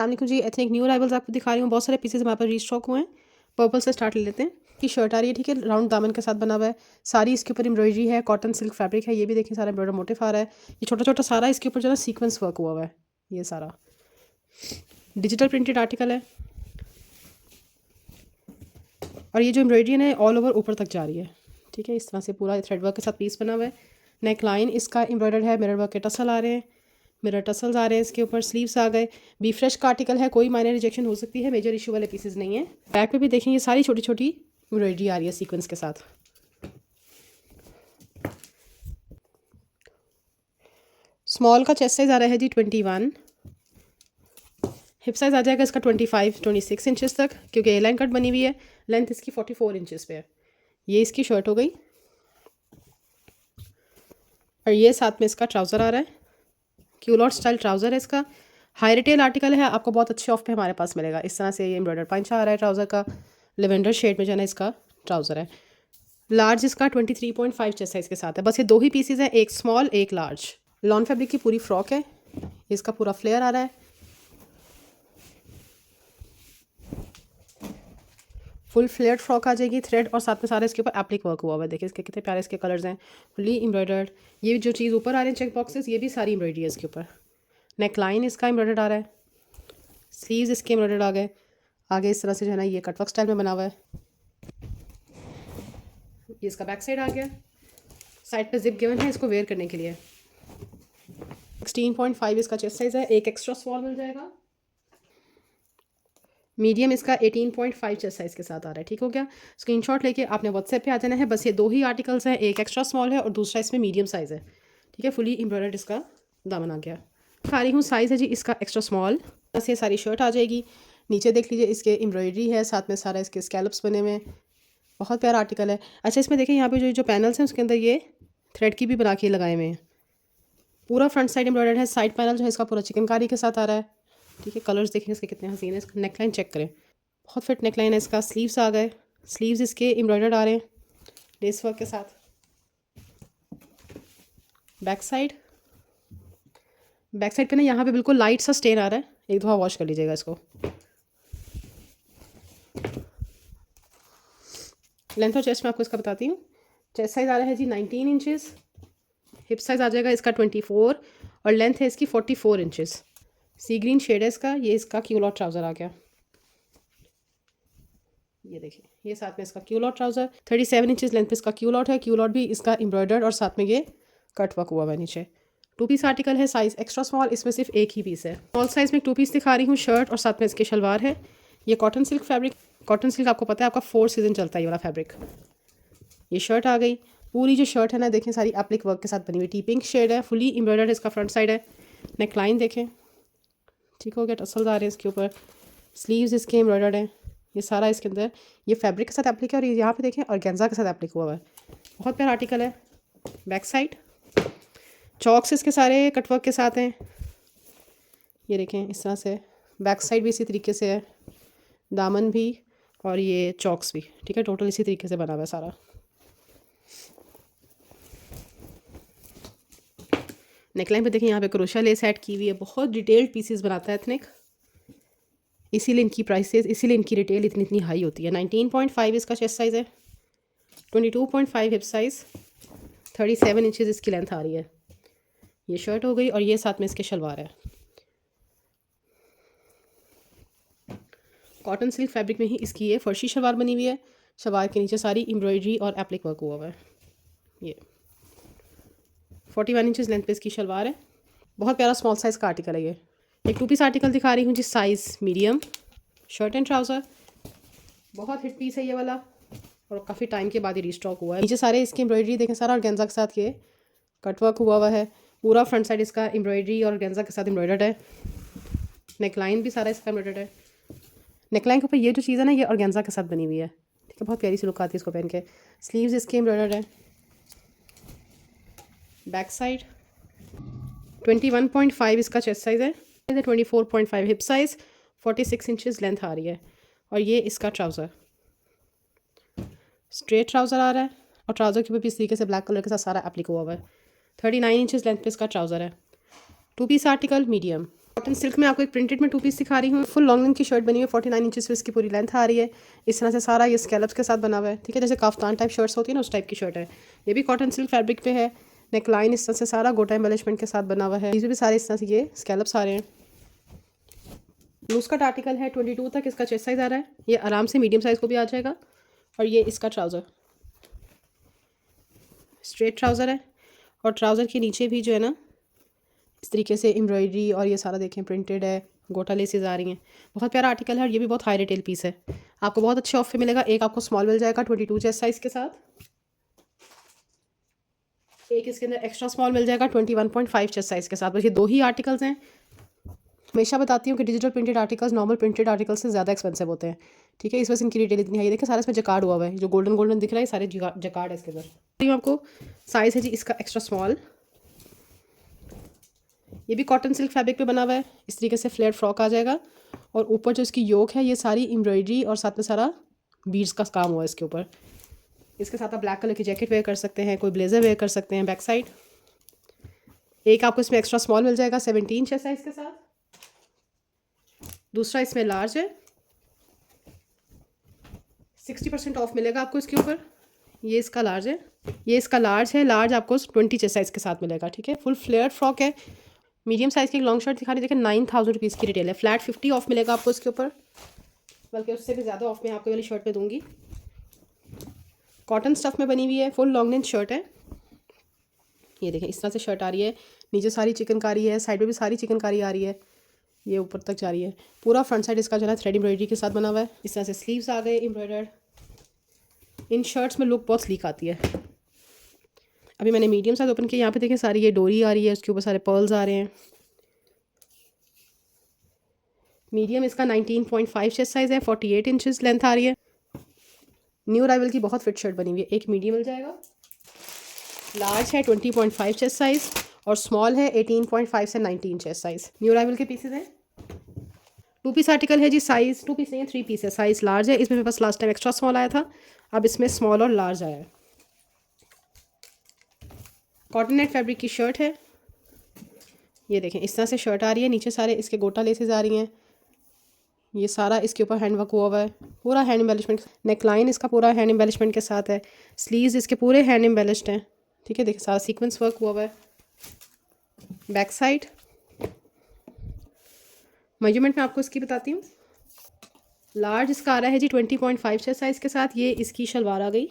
अस्सलाम जी, ethnic new arrivals आपको दिखा रही हूँ। बहुत सारे पीसेस हमारे पास रीस्टॉक हुए हैं। पर्पल से स्टार्ट ले लेते हैं। की शर्ट आ रही है, ठीक है, राउंड दामन के साथ बना हुआ है। सारी इसके ऊपर एम्ब्रॉयडरी है, कॉटन सिल्क फैब्रिक है। ये भी देखिए सारा एम्ब्रॉयडर मोटिफ आ रहा है। ये छोटा छोटा सारा इसके ऊपर जो है सीक्वेंस वर्क हुआ हुआ है। ये सारा डिजिटल प्रिंटेड आर्टिकल है। और ये जो एम्ब्रॉयडरी है ऑल ओवर ऊपर तक जा रही है, ठीक है। इस तरह से पूरा थ्रेड वर्क के साथ पीस बना हुआ है। नेक लाइन इसका एम्ब्रॉयडर्ड है, मिरर वर्क के टसल आ रहे हैं, मिरर टसल्स आ रहे हैं इसके ऊपर। स्लीव्स आ गए। बी फ्रेश का आर्टिकल है, कोई माइनर रिजेक्शन हो सकती है, मेजर इशू वाले पीसेस नहीं है। बैक पे भी देखें, ये सारी छोटी छोटी एम्ब्रॉयडरी आ रही है सीक्वेंस के साथ। स्मॉल का चेस्ट साइज आ रहा है जी 21। हिप साइज आ जाएगा इसका 25-26 इंचेस तक, क्योंकि ए लाइन कट बनी हुई है। लेंथ इसकी 44 इंचेस पे है। ये इसकी शर्ट हो गई। और ये साथ में इसका ट्राउज़र आ रहा है, क्यूलॉट स्टाइल ट्राउज़र है इसका। हाई रिटेल आर्टिकल है, आपको बहुत अच्छे ऑफ पे हमारे पास मिलेगा। इस तरह से ये एम्ब्रॉयडर पंच आ रहा है ट्राउज़र का। लेवेंडर शेड में जो है ना इसका ट्राउज़र है। लार्ज इसका 23.5 चेस्ट साइज़ के साथ है। बस ये दो ही पीसेज हैं, एक स्मॉल एक लार्ज। लॉन फैब्रिक की पूरी फ्रॉक है। इसका पूरा फ्लेयर आ रहा है। फुल फ्लेयर्ड फ्रॉक आ जाएगी, थ्रेड और साथ में सारे इसके ऊपर एप्लिक वर्क हुआ हुआ है। देखिए इसके कितने प्यारे इसके कलर्स हैं, फुली एम्ब्रॉयडर्ड। ये जो चीज़ ऊपर आ रही है चेक बॉक्सेस, ये भी सारी एम्ब्रॉयडरी है इसके ऊपर। नेक लाइन इसका एम्ब्रॉयडर्ड आ रहा है। स्लीव्स इसके एम्ब्रॉयडर्ड आ गए। आगे इस तरह से जो है ना ये कटवर्क स्टाइल में बना हुआ है। ये इसका बैक साइड आ गया। साइड पे जिप गिवन है इसको वेयर करने के लिए। 16.5 इसका चेस्ट साइज है। एक एक्स्ट्रा स्मॉल मिल जाएगा। मीडियम इसका 18.5 चेस्ट साइज़ के साथ आ रहा है, ठीक हो गया। स्क्रीनशॉट लेके आपने व्हाट्सएप पे आ जाना है। बस ये दो ही आर्टिकल्स हैं, एक एक्स्ट्रा स्मॉल है और दूसरा इसमें मीडियम साइज़ है, ठीक है। फुली एम्ब्रॉयडर्ड इसका दामन आ गया। खा रही हूँ साइज़ है जी इसका एक्स्ट्रा स्मॉल। बस ये सारी शर्ट आ जाएगी। नीचे देख लीजिए इसके एम्ब्रॉयडरी है, साथ में सारा इसके स्कैलप्स बने हुए हैं। बहुत प्यारा आर्टिकल है। अच्छा, इसमें देखें यहाँ पे जो पैनल्स हैं उसके अंदर ये थ्रेड की भी बना के लगाए हुए हैं। पूरा फ्रंट साइड एम्ब्रॉयडर्ड है। साइड पैनल जो है इसका पूरा चिकनकारी के साथ आ रहा है, ठीक है। कलर्स देखें इसके कितने हसीन है। इसका नेकलाइन चेक करें, बहुत फिट नेकलाइन है इसका। स्लीव्स आ गए। स्लीव्स इसके एम्ब्रॉयडर्ड आ रहे हैं लेस वर्क के साथ। बैक साइड पे ना यहाँ पे बिल्कुल लाइट सा स्टेन आ रहा है, एक दफ़ा वॉश कर लीजिएगा इसको। लेंथ और चेस्ट मैं आपको इसका बताती हूँ। चेस्ट साइज़ आ रहा है जी 19 इंचेस। हिप साइज़ आ जाएगा इसका 24 और लेंथ है इसकी 44 इंचेस। सी ग्रीन शेड है इसका। ये इसका क्यूलॉट ट्राउज़र आ गया। ये देखिए, ये साथ में इसका क्यूलॉट ट्राउज़र 37 इंचेस लेंथ पे इसका क्यूलॉट है। क्यूलॉट भी इसका एम्ब्रॉयडर्ड और साथ में ये कट वर्क हुआ हुआ है नीचे। 2 पीस आर्टिकल है, साइज़ एक्स्ट्रा स्मॉल। इसमें सिर्फ एक ही पीस है। स्मॉल साइज़ में 2 पीस दिखा रही हूँ, शर्ट और साथ में इसके शलवार है। ये cotton silk fabric. Cotton silk आपको पता है आपका 4 सीजन चलता है ये वाला फैब्रिक। ये शर्ट आ गई। पूरी जो शर्ट है ना देखें सारी एप्लिक वर्क के साथ बनी हुई। टी पिंक शेड है, फुली एम्ब्रॉयडर्ड इसका फ्रंट साइड है। नेक लाइन देखें, ठीक हो गया। टसल्स आ रहे हैं इसके ऊपर। स्लीव्स इसके एम्ब्रॉयडर्ड हैं। ये सारा इसके अंदर ये फैब्रिक के साथ एप्लिक है और ये यहाँ पे देखें ऑर्गेन्जा के साथ एप्लिक हुआ हुआ है। बहुत प्यारा आर्टिकल है। बैक साइड चॉक्स इसके सारे कटवर्क के साथ हैं। ये देखें इस तरह से। बैक साइड भी इसी तरीके से है, दामन भी और ये चॉक्स भी, ठीक है। टोटल इसी तरीके से बना हुआ है सारा। नेकलाइन पे देखें यहाँ पे क्रोशा लेस ऐड की हुई है। बहुत डिटेल्ड पीसेस बनाता है एथनिक, इसीलिए इनकी प्राइसेस, इसीलिए इनकी रिटेल इतनी इतनी हाई होती है। 19.5 इसका चेस्ट साइज़ है। 22.5 हिप साइज़। 37 इंचेस इसकी लेंथ आ रही है। ये शर्ट हो गई और ये साथ में इसके शलवार है। कॉटन सिल्क फैब्रिक में ही इसकी ये फर्शी शलवार बनी हुई है। शलवार के नीचे सारी एम्ब्रॉयडरी और एप्लिक वर्क हुआ हुआ है। ये 41 इंचेस लेंथ पे इसकी शलवार है। बहुत प्यारा स्मॉल साइज़ का आर्टिकल है ये। एक 2 पीस आर्टिकल दिखा रही हूँ जिस size medium. Shirt and trouser. बहुत हिट पीस है ये वाला और काफ़ी टाइम के बाद ही रीस्टॉक हुआ है। नीचे सारे इसकी एम्ब्रॉयडरी देखें, सारा ऑर्गेन्जा के साथ ये कटवर्क हुआ हुआ है। पूरा फ्रंट साइड इसका एम्ब्रॉयडरी और ऑर्गेन्जा के साथ एम्ब्रॉयडर्ड है। नेकलाइन भी सारा इसका एम्ब्रॉयडर्ड है। नेकलाइन के ऊपर ये जो चीज़ है ना ये ऑर्गेन्जा के साथ बनी हुई है, ठीक है। बहुत प्यारी सी लुक आती है इसको पहन के। स्लीव्स इसके एम्ब्रॉयडर्ड है। बैक साइड 21.5 इसका चेस्ट साइज़ है। 24.5 हिप साइज़। 46 इंचेस लेंथ आ रही है। और ये इसका ट्राउज़र स्ट्रेट ट्राउज़र आ रहा है और ट्राउज़र के ऊपर भी इस तरीके से ब्लैक कलर के साथ सारा एप्लिक हुआ हुआ है। 39 इंचेस लेंथ पे इसका ट्राउज़र है। 2 piece article medium. Cotton silk में आपको एक प्रिंटेड में 2 पीस दिखा रही हूँ। फुल लॉन्ग लेंथ की शर्ट बनी हुई है, 49 इंचेस पे इसकी पूरी लेंथ आ रही है। इस तरह से सारा ये स्कैलप्स के साथ बना हुआ है, ठीक है, जैसे काफ्तान टाइप शर्ट्स होती है ना, उस टाइप की शर्ट है। ये भी कॉटन सिल्क फैब्रिक पे है। नेक लाइन इस तरह से सारा गोटा एम्बेलिशमेंट के साथ बना हुआ है। इसमें भी सारे इस तरह से ये स्कैलप्स आ रहे हैं। लूज कट आर्टिकल है, 22 तक इसका चेस्ट साइज़ आ रहा है। ये आराम से मीडियम साइज़ को भी आ जाएगा। और ये इसका ट्राउज़र, स्ट्रेट ट्राउज़र है। और ट्राउज़र के नीचे भी जो है ना इस तरीके से एम्ब्रॉयडरी और ये सारा देखें प्रिंटेड है, गोटा लेसेस आ रही हैं। बहुत प्यारा आर्टिकल है और ये भी बहुत हाई रिटेल पीस है। आपको बहुत अच्छे ऑफ पे मिलेगा। एक आपको स्मॉल मिल जाएगा 22 चेस्ट साइज़ के साथ, एक इसके अंदर एक्स्ट्रा स्मॉल मिल जाएगा 21.5 चेस्ट साइज़ के साथ। बस ये 2 ही आर्टिकल्स हैं। हमेशा बताती हूँ कि digital printed articles normal printed articles से ज़्यादा एक्सपेंसिव होते हैं, ठीक है। इस वजह से इनकी रिटेल इतनी है। देखिए सारा इसमें जकार्ड हुआ हुआ है, जो गोल्डन गोल्डन दिख रहा है सारे जकार्ड है इसके अंदर। आपको साइज़ है जी इसका एक्स्ट्रा स्मॉल। ये भी कॉटन सिल्क फैब्रिक पे बना हुआ है। इस तरीके से फ्लेयर फ्रॉक आ जाएगा और ऊपर जो इसकी योक है ये सारी एम्ब्रॉयडरी और साथ में सारा बीड्स का काम हुआ है इसके ऊपर। इसके साथ आप ब्लैक कलर की जैकेट वेयर कर सकते हैं, कोई ब्लेजर वेयर कर सकते हैं। बैक साइड एक आपको इसमें एक्स्ट्रा स्मॉल मिल जाएगा 17 चेस्ट साइज़ के साथ। दूसरा इसमें लार्ज है, 60% ऑफ मिलेगा आपको इसके ऊपर। ये इसका लार्ज है, ये इसका लार्ज है। लार्ज आपको 20 चेस्ट साइज़ के साथ मिलेगा, ठीक है। फुल फ्लेयर फ्रॉक है। मीडियम साइज़ की एक लॉन्ग शर्ट दिखा रही है, देखिए 9000 रुपीज़ की रिटेल है। फ्लैट 50 ऑफ मिलेगा आपको इसके ऊपर, बल्कि उससे भी ज़्यादा ऑफ में आपको वाली शर्ट पे दूंगी। कॉटन स्टफ़ में बनी हुई है, फुल लॉन्ग लेंथ शर्ट है। ये देखें इस तरह से शर्ट आ रही है। नीचे सारी चिकनकारी है, साइड में भी सारी चिकनकारी आ रही है, ये ऊपर तक जा रही है। पूरा फ्रंट साइड इसका जो है थ्रेड एम्ब्रॉयडरी के साथ बना हुआ है। इस तरह से स्लीव्स आ गए एम्ब्रॉयडर्ड। इन शर्ट्स में लुक बहुत स्लीक आती है। अभी मैंने मीडियम साइज ओपन किया, यहाँ पे देखें सारी ये डोरी आ रही है, उसके ऊपर सारे पर्ल्स आ रहे हैं। मीडियम इसका 19.5 चेस्ट साइज़ है, 48 इंचेस लेंथ आ रही है। न्यू अराइवल की बहुत फिट शर्ट बनी हुई है। एक मीडियम मिल जाएगा, लार्ज है 20.5 चेस्ट साइज़ और स्मॉल है 18.5 से 19 चेस्ट साइज़। न्यू अराइवल के पीसेज हैं। 2 पीस आर्टिकल है जी। साइज़ 2 पीस नहीं है, 3 पीस है। साइज़ लार्ज है। इसमें मेरे पास लास्ट टाइम एक्स्ट्रा स्मॉल आया था, अब इसमें स्मॉल और लार्ज आया है। कॉटन नेट फैब्रिक की शर्ट है। ये देखें इस तरह से शर्ट आ रही है। नीचे सारे इसके गोटा लेसेस आ रही हैं। ये सारा इसके ऊपर हैंड वर्क हुआ हुआ है, पूरा हैंड एम्बेलिशमेंट। नेक लाइन इसका पूरा हैंड एम्बेलिशमेंट के साथ है। स्लीव्स इसके पूरे हैंड एम्बेलिश्ड हैं, ठीक है। देखिए सारा सीक्वेंस वर्क हुआ हुआ है। बैक साइड मेजरमेंट में आपको इसकी बताती हूँ। लार्ज इसका आ रहा है जी 20.5 साइज़ के साथ। ये इसकी शलवार आ गई,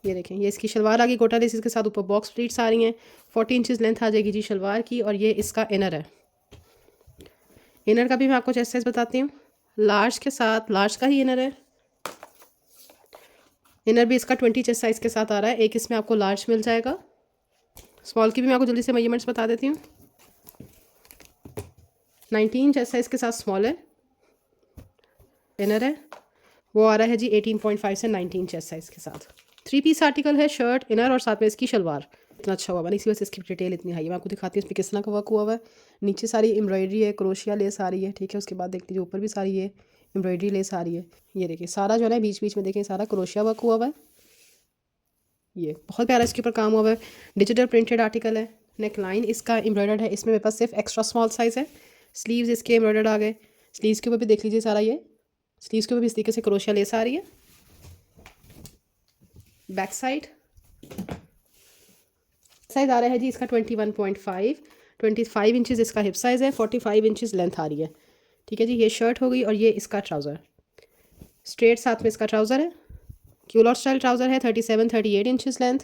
ये देखें ये इसकी शलवार आ गई गोटा लेसेस के साथ। ऊपर बॉक्स प्लीट्स आ रही हैं। 40 इंचेस लेंथ आ जाएगी जी शलवार की। और ये इसका इनर है। इनर का भी मैं आपको चेस्ट साइज़ बताती हूँ। लार्ज के साथ लार्ज का ही इनर है। इनर भी इसका 20 चेस्ट साइज़ के साथ आ रहा है। एक इसमें आपको लार्ज मिल जाएगा। स्मॉल की भी मैं आपको जल्दी से मेजरमेंट्स बता देती हूँ। 19 चेस्ट साइज़ के साथ स्मॉल है, इनर है वो आ रहा है जी 18.5 से 19 चेस्ट साइज़ के साथ। 3 पीस आर्टिकल है, शर्ट इनर और साथ में इसकी शलवार। इतना अच्छा हुआ, इसी वजह से इसकी डिटेल इतनी हाई है। मैं आपको दिखाती हूँ इसमें किस तरह का वर्क हुआ हुआ है। नीचे सारी एम्ब्रॉयडरी है, क्रोशिया लेस आ रही है, ठीक है। उसके बाद देख लीजिए ऊपर भी सारी ये एम्ब्रॉयडरी लेस आ रही है। ये देखिए सारा जो है ना बीच बीच में देखें सारा क्रोशिया वर्क हुआ हुआ है। ये बहुत प्यारा इसके ऊपर काम हुआ हुआ है। डिजिटल प्रिंटेड आर्टिकल है। नेक लाइन इसका एम्ब्रॉयडर्ड है। इसमें मेरे पास सिर्फ एक्स्ट्रा स्मॉल साइज़ है। स्लीव्स इसके एम्ब्रॉयडर्ड आ गए। स्लीव्स के ऊपर भी देख लीजिए सारा ये स्लीव्स के ऊपर भी इस तरीके से क्रोशिया लेस आ रही है। बैक साइड साइज़ आ रहा है जी इसका 21.5, 25 इंचेस इसका हिप साइज़ है, 45 इंचेस लेंथ आ रही है, ठीक है जी। ये शर्ट हो गई और ये इसका ट्राउज़र स्ट्रेट साथ में इसका ट्राउज़र है। क्यूलॉट स्टाइल ट्राउज़र है, 37-38 इंचेस लेंथ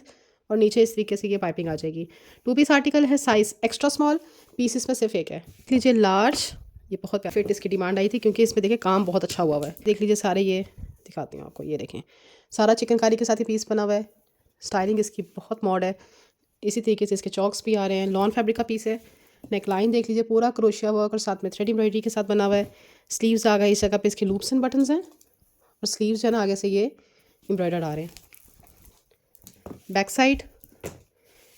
और नीचे इस तरीके से ये पाइपिंग आ जाएगी। 2 पीस आर्टिकल है, साइज़ एक्स्ट्रा स्मॉल, पीस इसमें सिर्फ एक है। देख लीजिए लार्ज, ये बहुत फिट इसकी डिमांड आई थी क्योंकि इसमें देखिए काम बहुत अच्छा हुआ हुआ है। देख लीजिए सारे ये दिखाती हूँ आपको, ये देखें सारा चिकनकारी के साथ ही पीस बना हुआ है। स्टाइलिंग इसकी बहुत मॉड है। इसी तरीके से इसके चॉक्स भी आ रहे हैं। लॉन फैब्रिक का पीस है। नेक लाइन देख लीजिए पूरा क्रोशिया वर्क और साथ में थ्रेड एम्ब्रॉयडरी के साथ बना हुआ है। स्लीव्स आ गए, इस जगह पे इसके लूप्स एंड बटन्स हैं और स्लीव्स जो है ना आगे से ये एम्ब्रॉयडर्ड आ रहे हैं। बैक साइड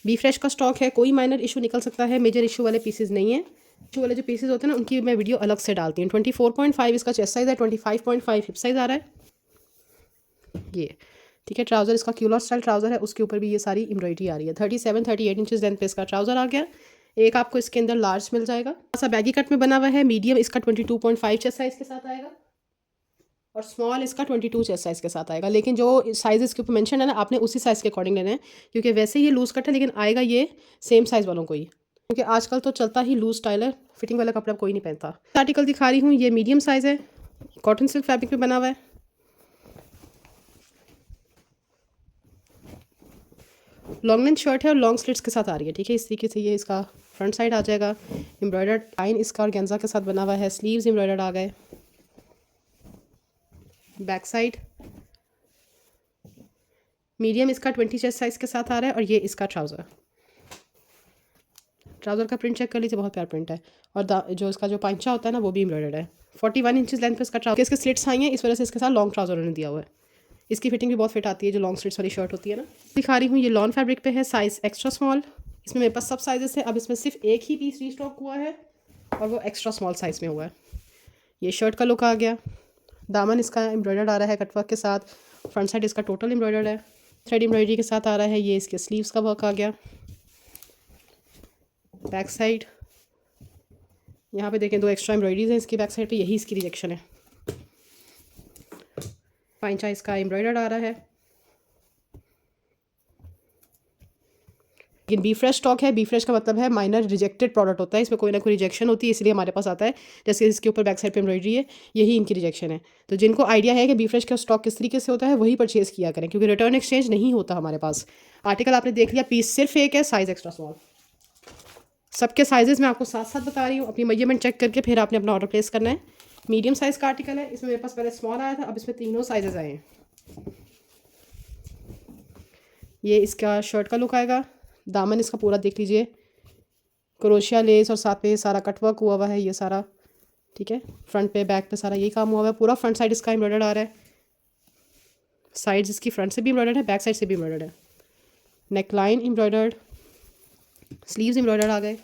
बी फ्रेश का स्टॉक है, कोई माइनर इशू निकल सकता है, मेजर इशू वाले पीसेज नहीं है। इशू वाले जो पीसेज होते हैं ना उनकी मैं वीडियो अलग से डालती हूँ। 24.5 इसका चेस्ट साइज़ है, 25.5 हिप साइज़ आ रहा है ये, ठीक है। ट्राउज़र इसका क्यूलॉट स्टाइल ट्राउज़र है, उसके ऊपर भी ये सारी एम्ब्रॉयडरी आ रही है। 37-38 इंचेस लेंथ पे इसका ट्राउज़र आ गया। एक आपको इसके अंदर लार्ज मिल जाएगा। ऐसा बैगी कट में बना हुआ है। मीडियम इसका 22.5 चेस्ट साइज़ के साथ आएगा और स्मॉल इसका 22 चेस्ट साइज़ के साथ आएगा। लेकिन जो साइज़ इसके ऊपर मेंशन है ना, आपने उसी साइज़ के अकॉर्डिंग लेना है, क्योंकि वैसे ये लूज़ कट है लेकिन आएगा ये सेम साइज़ वालों को ही, क्योंकि आजकल तो चलता ही लूज़ स्टाइल है, फिटिंग वाला कपड़ा कोई नहीं पहनता। आर्टिकल दिखा रही हूँ, ये मीडियम साइज़ है, कॉटन सिल्क फैब्रिक में बना हुआ है। लॉन्ग लेंथ शर्ट है और लॉन्ग स्लिट्स के साथ आ रही है, ठीक है। इस तरीके से ये इसका फ्रंट साइड आ जाएगा। एम्ब्रॉयडर्ड लाइन इसका ऑर्गेन्जा के साथ बना हुआ है। स्लीव्स एम्ब्रॉयडर्ड आ गए। बैक साइड मीडियम इसका 20 चेस्ट साइज़ के साथ आ रहा है और ये इसका ट्राउज़र का प्रिंट चेक कर लीजिए, बहुत प्यारा प्रिंट है। और जो इसका जो पांचा होता है ना, वो भी एम्ब्रॉयडर्ड है। 41 इंचेस लेंथ पे इसका ट्राउज़र, इसके स्लिट्स आई हैं, इस वजह से इसके साथ लॉन्ग ट्राउज़र उन्होंने दिया हुआ है। इसकी फिटिंग भी बहुत फिट आती है, जो लॉन्ग स्लिट्स वाली शर्ट होती है ना। दिखा रही हूँ, ये लॉन फैब्रिक पे है, साइज़ एक्स्ट्रा स्मॉल। इसमें मेरे पास सब साइजेस है। अब इसमें सिर्फ एक ही पीस रीस्टॉक हुआ है और वो एक्स्ट्रा स्मॉल साइज़ में हुआ है। ये शर्ट का लुक आ गया। दामन इसका एम्ब्रॉयडर्ड आ रहा है कटवर्क के साथ। फ्रंट साइड इसका टोटल एम्ब्रॉयडर्ड है, थ्रेड एम्ब्रॉयडरी के साथ आ रहा है। ये इसके स्लीव्स का वर्क आ गया। बैक साइड यहाँ पे देखें, 2 एक्स्ट्रा एम्ब्रॉयडरीज हैं इसकी बैक साइड पे, यही इसकी रिजेक्शन है। पांचा इसका एम्ब्रॉयडर्ड आ रहा है। लेकिन बी फ्रेश स्टॉक है। बी फ्रेश का मतलब है माइनर रिजेक्टेड प्रोडक्ट होता है, इसमें कोई ना कोई रिजेक्शन होती है, इसलिए हमारे पास आता है। जैसे इसके ऊपर बैक साइड पे एम्ब्रॉयडरी है, यही इनकी रिजेक्शन है। तो जिनको आइडिया है कि बी फ्रेश का स्टॉक किस तरीके से होता है, वही परचेज़ किया करें, क्योंकि रिटर्न एक्सचेंज नहीं होता हमारे पास। आर्टिकल आपने देख लिया, पीस सिर्फ एक है, साइज़ एक्स्ट्रा स्मॉल। सबके साइजेस मैं आपको साथ साथ बता रही हूँ। अपनी मेजरमेंट चेक करके फिर आपने अपना ऑर्डर प्लेस करना है। मीडियम साइज़ का आर्टिकल है। इसमें मेरे पास पहले स्मॉल आया था, अब इसमें तीनों साइजेस आए हैं। ये इसका शर्ट का लुक आएगा। दामन इसका पूरा देख लीजिए, क्रोशिया लेस और साथ पे सारा कटवर्क हुआ हुआ है, ये सारा ठीक है। फ्रंट पे बैक पे सारा यही काम हुआ हुआ है। पूरा फ्रंट साइड इसका एम्ब्रॉयडर्ड आ रहा है। साइड्स इसकी फ्रंट से भी एम्ब्रॉयडर्ड है, बैक साइड से भी एम्ब्रॉयडर्ड है। Neck line embroidered, sleeves embroidered आ गए।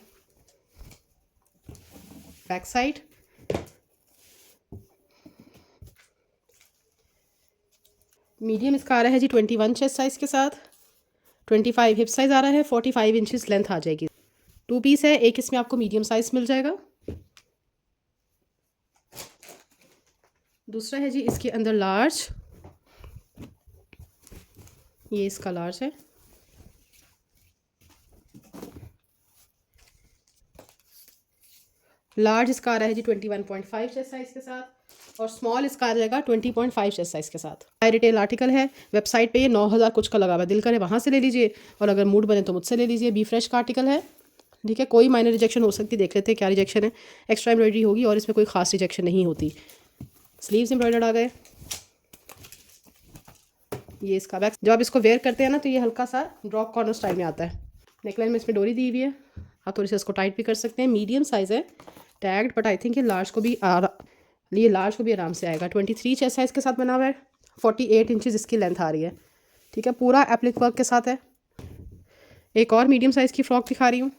बैक साइड मीडियम इसका आ रहा है जी 21 चेस्ट साइज़ के साथ। 25 हिप साइज़ आ रहा है। 45 इंचेस लेंथ आ जाएगी। 2 पीस है, एक इसमें आपको मीडियम साइज़ मिल जाएगा। दूसरा है जी इसके अंदर लार्ज, ये इसका लार्ज है। लार्ज इसका आ रहा है जी 21.5 चेस्ट साइज़ के साथ और स्मॉल इसका आ जाएगा 20.5 चेस्ट साइज़ के साथ। हाई रिटेल आर्टिकल है। वेबसाइट पे ये 9,000 कुछ का लगा हुआ है, दिल करे वहाँ से ले लीजिए और अगर मूड बने तो मुझसे ले लीजिए। बी फ्रेश का आर्टिकल है, ठीक है। कोई माइनर रिजेक्शन हो सकती है, देख लेते हैं क्या रिजेक्शन है। एक्स्ट्रा एम्ब्रॉयडरी होगी और इसमें कोई खास रिजेक्शन नहीं होती। स्लीव्स एम्ब्रॉयडर्ड आ गए। ये इसका बैक, जब आप इसको वेयर करते हैं ना, तो ये हल्का सा ड्रॉप कॉर्नर स्टाइल में आता है। नेकलाइन में इसमें डोरी दी हुई है, आप थोड़ी सी इसको टाइट भी कर सकते हैं। मीडियम साइज़ है, टैग्ड, बट आई थिंक ये लार्ज को भी आराम से आएगा। 23 चेस्ट साइज़ के साथ बना हुआ है। 48 इंचेस इसकी लेंथ आ रही है, ठीक है। पूरा एप्लिक वर्क के साथ है। एक और मीडियम साइज़ की फ्रॉक दिखा रही हूँ,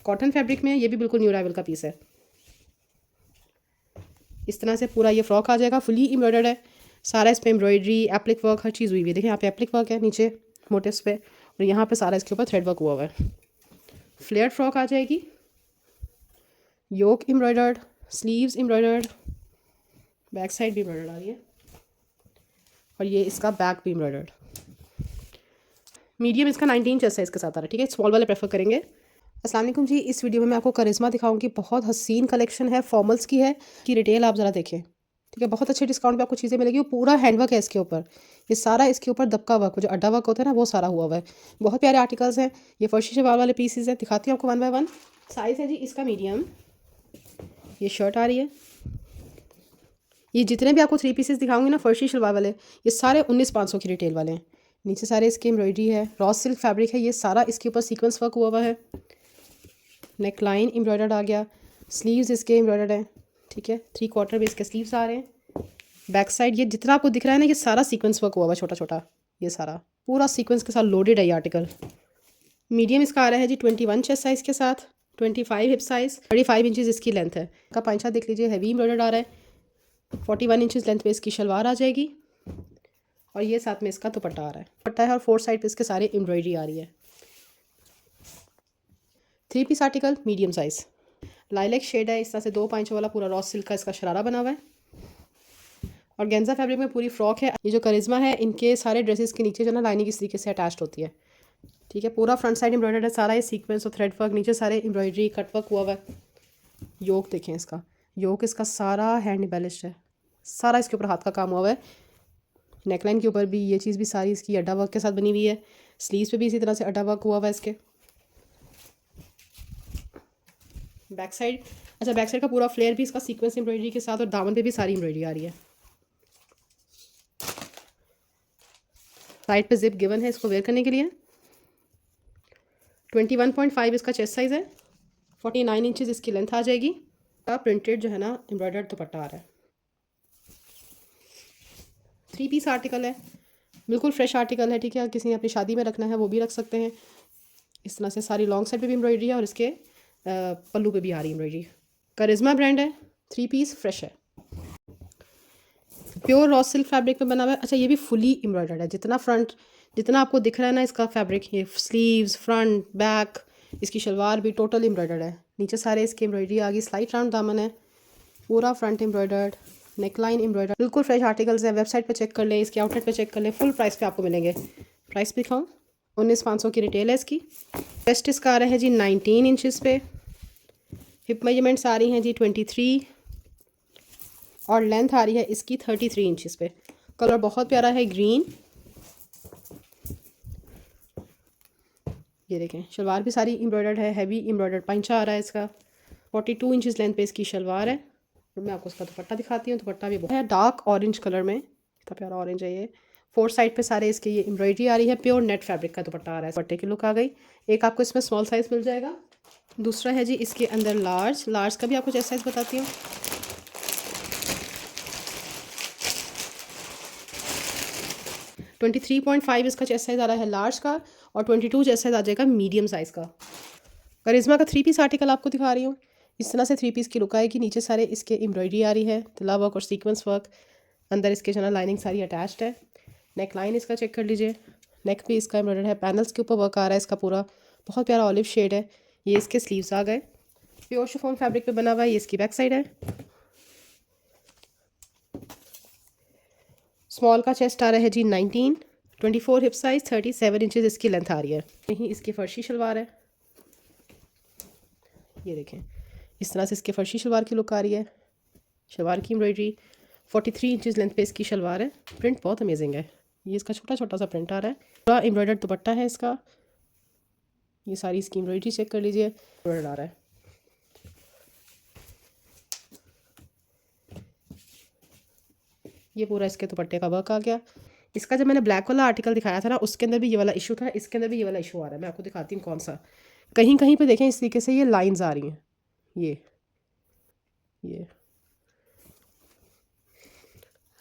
कॉटन फैब्रिक में। ये भी बिल्कुल न्यू अराइवल का पीस है। इस तरह से पूरा ये फ्रॉक आ जाएगा, फुली एम्ब्रॉयडर्ड है सारा। इस पर एम्ब्रॉयडरी, एप्लिक वर्क, हर चीज़ हुई हुई है। देखिए यहाँ पे एप्लिक वर्क है नीचे मोटिव्स पे, और यहाँ पे सारा इसके ऊपर थ्रेड वर्क हुआ हुआ है। फ्लेयर्ड फ्रॉक आ जाएगी, yoke embroidered, sleeves embroidered, back side भी एम्ब्रॉयडर्ड आ रही है और ये इसका बैक भी एम्ब्रॉयडर्ड। मीडियम इसका 19 चेस्ट साइज़ के साथ आ रहा है, ठीक है। स्मॉल वाले प्रेफर करेंगे। अस्सलाम वालेकुम जी, इस वीडियो में मैं आपको करिश्मा दिखाऊंगी। बहुत हसीन कलेक्शन है, फॉर्मल्स की है। कि रिटेल आप ज़रा देखें, ठीक है। बहुत अच्छे डिस्काउंट पे आपको चीज़ें मिलेगी। वो पूरा हैंडवर्क है इसके ऊपर, ये सारा इसके ऊपर दबका वर्क, जो अड्डा वर्क होता है ना, वो सारा हुआ हुआ है। बहुत प्यारे आर्टिकल्स हैं। ये फर्शी शलवार वाले पीसेज हैं, दिखाती हूँ आपको 1 बाय 1। साइज़ है जी इसका मीडियम। ये शर्ट आ रही है। ये जितने भी आपको 3 पीसेस दिखाऊंगी ना फर्शी शलवार वाले, ये सारे 19,500 की रिटेल वाले हैं। नीचे सारे इसकी एम्ब्रॉयडरी है, रॉ सिल्क फैब्रिक है। ये सारा इसके ऊपर सीक्वेंस वर्क हुआ हुआ है। नेक लाइन एम्ब्रॉयडर्ड आ गया, स्लीव्स इसके एम्ब्रॉयडर्ड हैं, ठीक है। 3/4 में इसके स्लीव्स आ रहे हैं। बैक साइड ये जितना आपको दिख रहा है ना, ये सारा सीक्वेंस वर्क हुआ हुआ है, छोटा छोटा। ये सारा पूरा सीक्वेंस के साथ लोडेड है ये आर्टिकल। मीडियम इसका आ रहा है जी 21 चेस्ट साइज़ के साथ। 25 हिप साइज़, 35 इंचेस इसकी लेंथ है। का पांचा देख लीजिए, हैवी एम्ब्रॉयडर्ड आ रहा है। 41 इंचेस लेंथ पे इसकी शलवार आ जाएगी और ये साथ में इसका दुपट्टा आ रहा है। दुपट्टा है और 4 साइड पे इसके सारे एम्ब्रॉयडरी आ रही है। 3 piece article medium size, lilac shade है, इस तरह से 2 पाँचों वाला पूरा रॉ सिल्क का इसका शरारा बना हुआ है और गेंजा फैब्रिक में पूरी फ्रॉक है। ये जो करिश्मा है इनके सारे ड्रेसेस के नीचे जो ना लाइनिंग इस तरीके से अटैच्ड होती है, ठीक है। पूरा फ्रंट साइड एम्ब्रॉयडर्ड है सारा, ये सीक्वेंस और थ्रेड वर्क, नीचे सारे एम्ब्रॉयडरी कट वर्क हुआ हुआ है। योक देखें इसका, योक इसका सारा हैंड एम्बेलिश्ड है, सारा इसके ऊपर हाथ का काम हुआ हुआ है। नेकलाइन के ऊपर भी ये चीज़ भी सारी इसकी अड्डा वर्क के साथ बनी हुई है। स्लीव्स पे भी इसी तरह से अड्डा वर्क हुआ हुआ है इसके। बैक साइड, अच्छा बैक साइड का पूरा फ्लेयर भी इसका सीक्वेंस एम्ब्रॉयडरी के साथ और दामन पे भी सारी एम्ब्रॉयडरी आ रही है। साइड पे जिप गिवन है इसको वेयर करने के लिए। 21.5 इसका चेस्ट साइज़ है, 49 इंचज़ इसकी लेंथ आ जाएगी। प्रिंटेड जो है ना एम्ब्रॉयडर्ड दुपट्टा आ रहा है। 3 पीस आर्टिकल है, बिल्कुल फ्रेश आर्टिकल है, ठीक है। किसी ने अपनी शादी में रखना है वो भी रख सकते हैं। इस तरह से सारी लॉन्ग साइड पे भी एम्ब्रॉयडरी है और इसके पल्लू पे भी आ रही एम्ब्रॉयडरी। करिश्मा ब्रांड है, 3 पीस फ्रेश है, प्योर रॉ सिल्क फैब्रिक पे बना हुआ है। अच्छा ये भी फुली एम्ब्रॉयडर्ड है, जितना फ्रंट जितना आपको दिख रहा है ना इसका फैब्रिक, ये स्लीव्स फ्रंट बैक, इसकी शलवार भी टोटल एम्ब्रॉयडर्ड है। नीचे सारे इसके एम्ब्रॉयडरी आ गई, स्लाइट राउंड दामन है, पूरा फ्रंट एम्ब्रॉयडर्ड, नेकलाइन एम्ब्रॉयडर्ड, बिल्कुल फ्रेश आर्टिकल्स है। वेबसाइट पे चेक कर लें, इसके आउटलेट पे चेक कर लें, फुल प्राइस पे आपको मिलेंगे। प्राइस भी दिखाऊँ, 19,500 की रिटेल है इसकी। चेस्ट इसका आ रहा है जी 19 इंचज़ पे, हिप मेजरमेंट्स आ रही हैं जी 23 और लेंथ आ रही है इसकी 33 इंचज़ पे। कलर बहुत प्यारा है, ग्रीन। ये देखें शलवार भी सारी एम्ब्रॉयडर्ड है, हैवी एम्ब्रॉयडर्ड पंचा आ रहा है इसका। 42 इंचज़ लेंथ पे इसकी शलवार है। और मैं आपको इसका दुपट्टा दिखाती हूँ। दुपट्टा भी बहुत है, डार्क ऑरेंज कलर में, इतना प्यारा ऑरेंज है ये। 4 साइड पे सारे इसके ये एम्ब्रॉयडरी आ रही है, प्योर नेट फैब्रिक का दुपट्टा आ रहा है। दुपट्टे की लुक आ गई। एक आपको इसमें स्मॉल साइज़ मिल जाएगा, दूसरा है जी इसके अंदर लार्ज। लार्ज का भी आपको चेस्ट साइज़ बताती हूँ। 23.5 इसका चेस्ट साइज़ आ रहा है लार्ज का और 22 चेस्ट साइज़ आ जाएगा मीडियम साइज़ का। करिश्मा का 3 पीस आर्टिकल आपको दिखा रही हूँ। इस तरह से 3 पीस की लुक आएगी। नीचे सारे इसके एम्ब्रॉयडरी आ रही है, तिला वर्क और सीक्वेंस वर्क। अंदर इसके जो है लाइनिंग सारी अटैच्ड है। नेक लाइन इसका चेक कर लीजिए, नेक भी इसका एम्ब्रॉयडर है, पैनल्स के ऊपर वर्क आ रहा है इसका पूरा, बहुत प्यारा ऑलिव शेड है। ये इसके स्लीव्स आ गए, प्योर शिफॉन फैब्रिक पे बना हुआ है। ये इसकी बैक साइड है। स्मॉल का चेस्ट आ रहा है जी 19, 24 हिप साइज, 37 इंचज़ इसकी लेंथ आ रही है। यहीं इसकी फर्शी शलवार है, ये देखें इस तरह से इसके फर्शी शलवार की लुक आ रही है। शलवार की एम्ब्रॉयडरी 43 इंचज़ लेंथ पे इसकी शलवार है। प्रिंट बहुत अमेजिंग है, ये इसका छोटा छोटा सा प्रिंट आ रहा है। पूरा एम्ब्रॉयडर्ड दुपट्टा है इसका। ये सारी इसकी एम्ब्रॉयडरी चेक कर लीजिए, एम्ब्रॉयडर्ड आ रहा है। ये पूरा इसके दुपट्टे का वर्क आ गया। इसका जब मैंने ब्लैक वाला आर्टिकल दिखाया था ना, उसके अंदर भी ये वाला इशू था, इसके अंदर भी ये वाला इशू आ रहा है। मैं आपको दिखाती हूँ कौन सा। कहीं कहीं पे देखें इस तरीके से ये लाइंस आ रही हैं, ये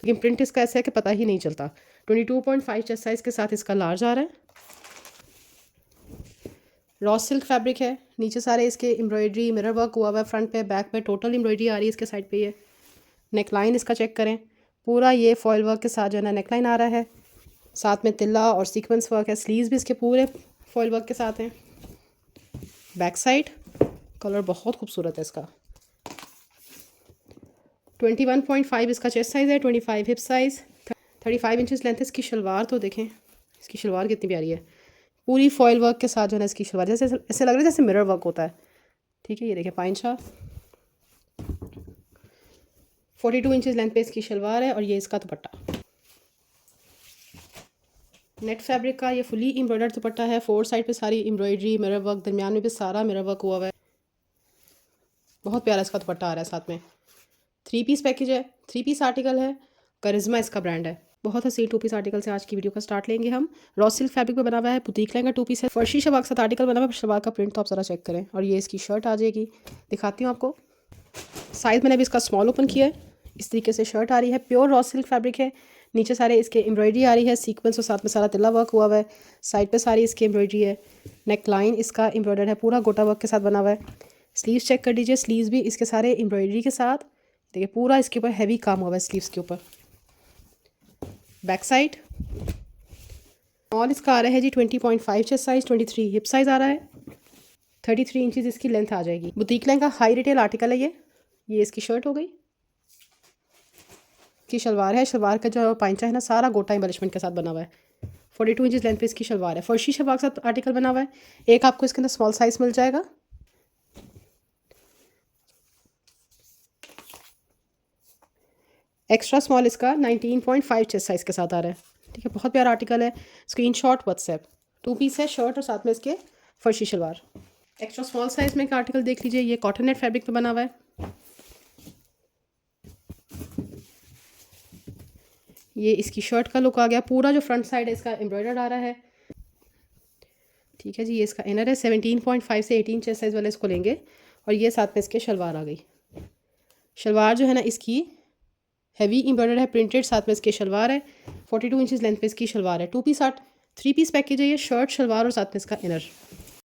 लेकिन प्रिंट इसका ऐसा है कि पता ही नहीं चलता। 22.5 चेस्ट साइज़ के साथ इसका लार्ज आ रहा है। रॉ सिल्क फैब्रिक है, नीचे सारे इसके एम्ब्रॉयडरी मिरर वर्क हुआ हुआ है, फ्रंट पे बैक पे टोटल एम्ब्रॉयडरी आ रही है इसके साइड पे। ये नेक लाइन इसका चेक करें, पूरा ये फॉयल वर्क के साथ जो है ना नेक लाइन आ रहा है, साथ में तिल्ला और सीक्वेंस वर्क है। स्लीव्स भी इसके पूरे फॉयल वर्क के साथ हैं। बैक साइड कलर बहुत खूबसूरत है इसका। 21.5 इसका चेस्ट साइज़ है, 25 हिप साइज़, 35 इंचज़ लेंथ है इसकी। शलवार तो देखें इसकी शलवार कितनी प्यारी है, पूरी फॉयल वर्क के साथ जो है ना इसकी शलवार, जैसे ऐसे लग रहा है जैसे मिरर वर्क होता है, ठीक है। ये देखें पाइंचा, 42 इंचज़ लेंथ पे इसकी शलवार है और ये इसका दुपट्टा नेट फैब्रिक का। ये फुली एम्ब्रॉयडर्ड दुपट्टा है, 4 साइड पे सारी एम्ब्रॉयडरी मिरर वर्क, दरमियान में भी सारा मिरर वर्क हुआ हुआ है। बहुत प्यारा इसका दुपट्टा आ रहा है साथ में। 3 पीस पैकेज है, 3 पीस आर्टिकल है, करिश्मा इसका ब्रांड है। बहुत हसीन 2 पीस आर्टिकल से आज की वीडियो का स्टार्ट लेंगे हम। रॉ सिल्क फैब्रिक पे बना हुआ है, बुटीक लहंगा 2 पीस है। फर्शी शलवार के साथ आर्टिकल बना हुआ है, शलवार का प्रिंट तो आप ज़रा चेक करें। और ये इसकी शर्ट आ जाएगी, दिखाती हूँ आपको। साइज़ मैंने अभी इसका स्मॉल ओपन किया है। इस तरीके से शर्ट आ रही है, प्योर रॉ सिल्क फैब्रिक है। नीचे सारे इसके एम्ब्रॉयडरी आ रही है, सीक्वेंस और साथ में सारा तिल्ला वर्क हुआ हुआ है। साइड पे सारी इसकी एम्ब्रॉयडरी है। नेक लाइन इसका एम्ब्रॉयडर है, पूरा गोटा वर्क के साथ बना हुआ है। स्लीव्स चेक कर लीजिए, स्लीव्स भी इसके सारे एम्ब्रॉयडरी के साथ, देखिए पूरा इसके ऊपर हैवी काम हुआ है स्लीव्स के ऊपर। बैक साइड और इसका आ रहा है जी 20.5 चेस्ट साइज़, 23 हिप साइज़ आ रहा है। 33 इंचज़ इसकी लेंथ आ जाएगी। Boutique lehenga high retail article है ये इसकी शर्ट हो गई, की शलवार है। शलवार का जो पाइंचा है ना सारा गोटा एम्बलिशमेंट के साथ बना हुआ है। 42 इंचज़ लेंथ पे इसकी शलवार है। फर्शी शलवार के साथ आर्टिकल बना हुआ है। एक आपको इसके अंदर स्मॉल साइज़ मिल जाएगा। एक्स्ट्रा स्मॉल इसका 19.5 चेस्ट साइज़ के साथ आ रहा है। ठीक है, बहुत प्यारा आर्टिकल है। Screenshot WhatsApp. 2 पीस है, शर्ट और साथ में इसके फर्शी शलवार। एक्स्ट्रा स्मॉल साइज़ में एक आर्टिकल देख लीजिए, ये कॉटन नेट फैब्रिक पे बना हुआ है। ये इसकी शर्ट का लुक आ गया। पूरा जो फ्रंट साइड है इसका एम्ब्रॉयडर्ड आ रहा है। ठीक है जी, ये इसका इनर है। 17.5 से 18 चेस्ट साइज़ वाले इसको लेंगे। और ये साथ में इसके शलवार आ गई। शलवार जो है ना इसकी हैवी एम्ब्रॉयडर्ड है, प्रिंटेड। साथ में इसके शलवार है। 42 इंचज़ लेंथ पे इसकी शलवार है। 2 पीस 3 पीस पैकेज है ये, शर्ट शलवार और साथ में इसका इनर।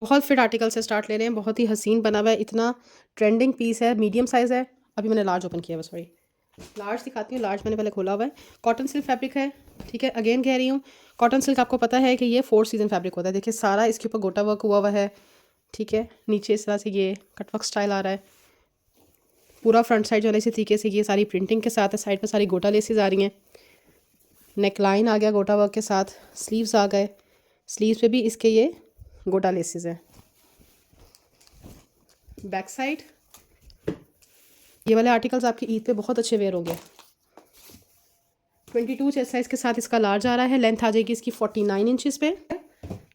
बहुत फिट आर्टिकल से स्टार्ट ले रहे हैं। बहुत ही हसीन बना हुआ है, इतना ट्रेंडिंग पीस है। मीडियम साइज़ है। अभी मैंने लार्ज ओपन किया है, सॉरी लार्ज दिखाती हूँ। लार्ज मैंने पहले खोला हुआ है। कॉटन सिल्क फैब्रिक है। ठीक है, अगेन कह रही हूँ कॉटन सिल्क आपको पता है कि ये 4 सीजन फैब्रिक होता है। देखिए सारा इसके ऊपर गोटा वर्क हुआ है। ठीक है, नीचे इस तरह से ये कटवर्क स्टाइल आ रहा है। पूरा फ्रंट साइड जो है इसी तरीके से ये सारी प्रिंटिंग के साथ है। साइड पर सारी गोटा लेसेस आ रही हैं। नेक लाइन आ गया गोटा वर्क के साथ। स्लीव्स आ गए। स्लीव्स पे भी इसके ये गोटा लेसेस हैं। बैक साइड ये वाले आर्टिकल्स आपके ईद पे बहुत अच्छे वेयर होंगे। 22 चेस्ट साइज़ के साथ इसका लार्ज आ रहा है। लेंथ आ जाएगी इसकी 49 इंचज़ पे।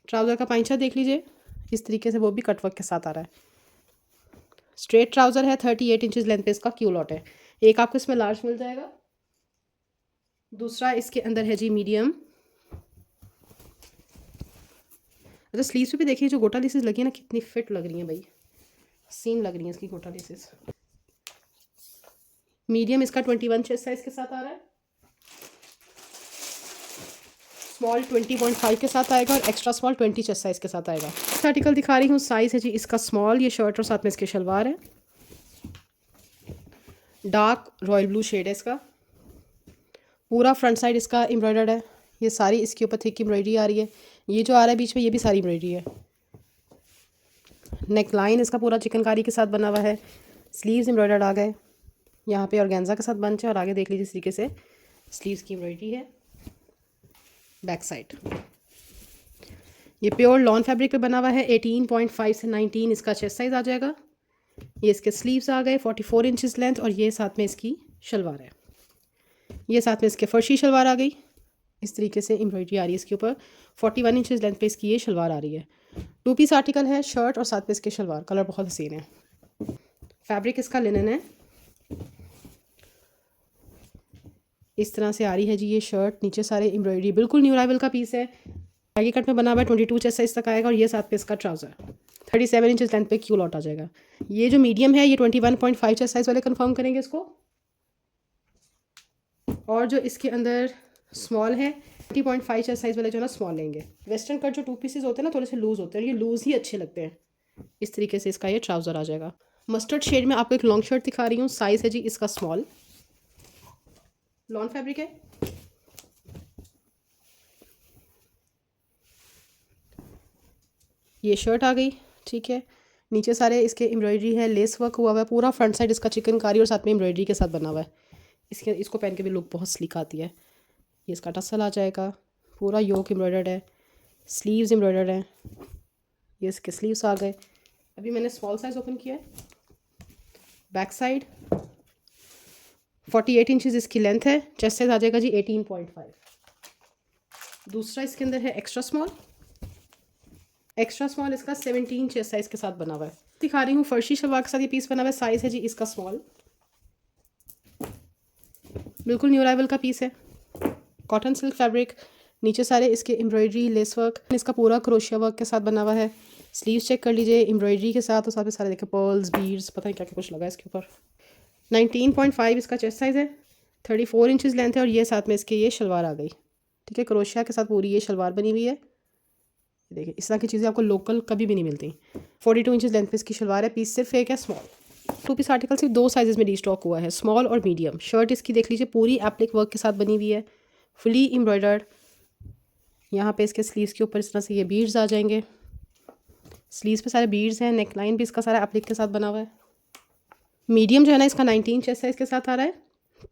ट्राउज़र का पाइंचा देख लीजिए इस तरीके से, वो भी कटवर्क के साथ आ रहा है। स्ट्रेट ट्राउज़र है। 38 इंचज़ लेंथ पे इसका क्यू लॉट है। एक आपको इसमें लार्ज मिल जाएगा। दूसरा इसके अंदर है जी मीडियम। अच्छा, स्लीव्स पे भी देखिए जो गोटा लेसेस लगी है ना कितनी फिट लग रही हैं भाई, सीन लग रही है इसकी गोटा लेसेस। मीडियम इसका 21 चेस्ट साइज़ के साथ आ रहा है। स्मॉल 20.5 के साथ आएगा और एक्स्ट्रा स्मॉल 20 चेस्ट साइज़ के साथ आएगा। आर्टिकल दिखा रही हूँ, साइज़ है जी इसका स्मॉल। ये शर्ट और साथ में इसके शलवार है। डार्क रॉयल ब्लू शेड है इसका। पूरा फ्रंट साइड इसका एम्ब्रॉयडर्ड है। ये सारी इसके ऊपर थिक एम्ब्रॉयडरी आ रही है। ये जो आ रहा है बीच में ये भी सारी एम्ब्रॉयडरी है। नेक लाइन इसका पूरा चिकनकारी के साथ बना हुआ है। स्लीव्स एम्ब्रॉयडर्ड आ गए यहाँ पे ऑर्गेन्जा के साथ बंच है। और आगे देख लीजिए इस तरीके से स्लीव्स की एम्ब्रॉयडरी है। बैक साइड ये प्योर लॉन फैब्रिक पे बना हुआ है। 18.5 से 19 इसका चेस्ट साइज़ आ जाएगा। ये इसके स्लीव्स आ गए 44 इंचज़ लेंथ। और ये साथ में इसकी शलवार है। ये साथ में इसके फर्शी शलवार आ गई। इस तरीके से एम्ब्रॉयडरी आ रही है इसके ऊपर। 41 इंचज़ लेंथ पे इसकी ये शलवार आ रही है। 2 पीस आर्टिकल है, शर्ट और साथ में इसके शलवार। कलर बहुत हसीन है। फैब्रिक इसका लिनन है। इस तरह से आ रही है जी ये शर्ट। नीचे सारे एम्ब्रॉयडरी, बिल्कुल न्यू अराइवल का पीस है। बैगी कट में बना हुआ है। 22 चेस्ट साइज़ तक आएगा। और ये साथ पे इसका ट्राउज़र 37 इंचज़ लेंथ पे क्यू लॉट आ जाएगा। ये जो मीडियम है ये 21.5 चेस्ट साइज़ वाले कंफर्म करेंगे इसको। और जो इसके अंदर स्मॉल है 20.5 चेस्ट साइज़ वाले जो है ना स्मॉल लेंगे। वेस्टर्न कट जो 2 पीसेस होते हैं ना थोड़े से लूज़ होते हैं, ये लूज़ ही अच्छे लगते हैं। इस तरीके से इसका ये ट्राउज़र आ जाएगा। मस्टर्ड शेड में आपको एक लॉन्ग शर्ट दिखा रही हूँ। साइज़ है जी इसका स्मॉल। लॉन फैब्रिक है। ये शर्ट आ गई। ठीक है, नीचे सारे इसके एम्ब्रॉयडरी है, लेस वर्क हुआ हुआ है। पूरा फ्रंट साइड इसका चिकनकारी और साथ में एम्ब्रॉयडरी के साथ बना हुआ है। इसको पहन के भी लुक बहुत स्लीक आती है। ये इसका टसल आ जाएगा। पूरा योक एम्ब्रॉयडर्ड है। स्लीव्स एम्ब्रॉयडर्ड है। ये इसके स्लीव्स आ गए। अभी मैंने स्मॉल साइज़ ओपन किया है। बैक साइड 48 इंचज़ इसकी लेंथ है। चेस्ट साइज आ जाएगा जी 18.5। दूसरा इसके अंदर है एक्स्ट्रा स्मॉल। एक्स्ट्रा स्मॉल इसका 17 चेस्ट साइज़ के साथ बना हुआ है। दिखा रही हूँ फर्शी शलवार के साथ ये पीस बना हुआ है। साइज़ है जी इसका स्मॉल। बिल्कुल न्यू अराइवल का पीस है। Cotton silk fabric. नीचे सारे इसके एम्ब्रॉयडरी, लेस वर्क, इसका पूरा क्रोशिया वर्क के साथ बना हुआ है। स्लीव्स चेक कर लीजिए एम्ब्रॉयडरी के साथ। और साथ में सारे देखे पर्ल्स, बीड्स, पता नहीं क्या क्या कुछ लगा है इसके ऊपर। 19.5 इसका चेस्ट साइज़ है। 34 इंचज़ लेंथ है। और ये साथ में इसके ये शलवार आ गई। ठीक है, क्रोशिया के साथ पूरी ये शलवार बनी हुई है। देखिए इस तरह की चीज़ें आपको लोकल कभी भी नहीं मिलती। 42 इंचज़ लेंथ पे इसकी शलवार है। पीस सिर्फ एक है स्मॉल। 2 पीस आर्टिकल सिर्फ 2 साइजेस में रीस्टॉक हुआ है, स्मॉल और मीडियम। शर्ट इसकी देख लीजिए पूरी एप्लिक वर्क के साथ बनी हुई है, फुली एम्ब्रॉयडर्ड। यहाँ पे इसके स्लीव्स के ऊपर इस तरह से ये बीड्स आ जाएंगे। स्लीव्स पे सारे बीड्स हैं, नेक लाइन भी इसका सारा एप्लिक के साथ बना हुआ है। मीडियम जो है ना इसका 19 चेस्ट साइज़ के साथ आ रहा है,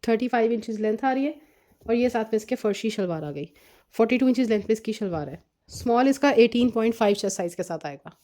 35 इंचज़ लेंथ आ रही है और ये साथ में इसके फर्शी शलवार आ गई। 42 इंचज़ लेंथ पे इसकी शलवार है। स्मॉल इसका 18.5 चेस्ट साइज़ के साथ आएगा।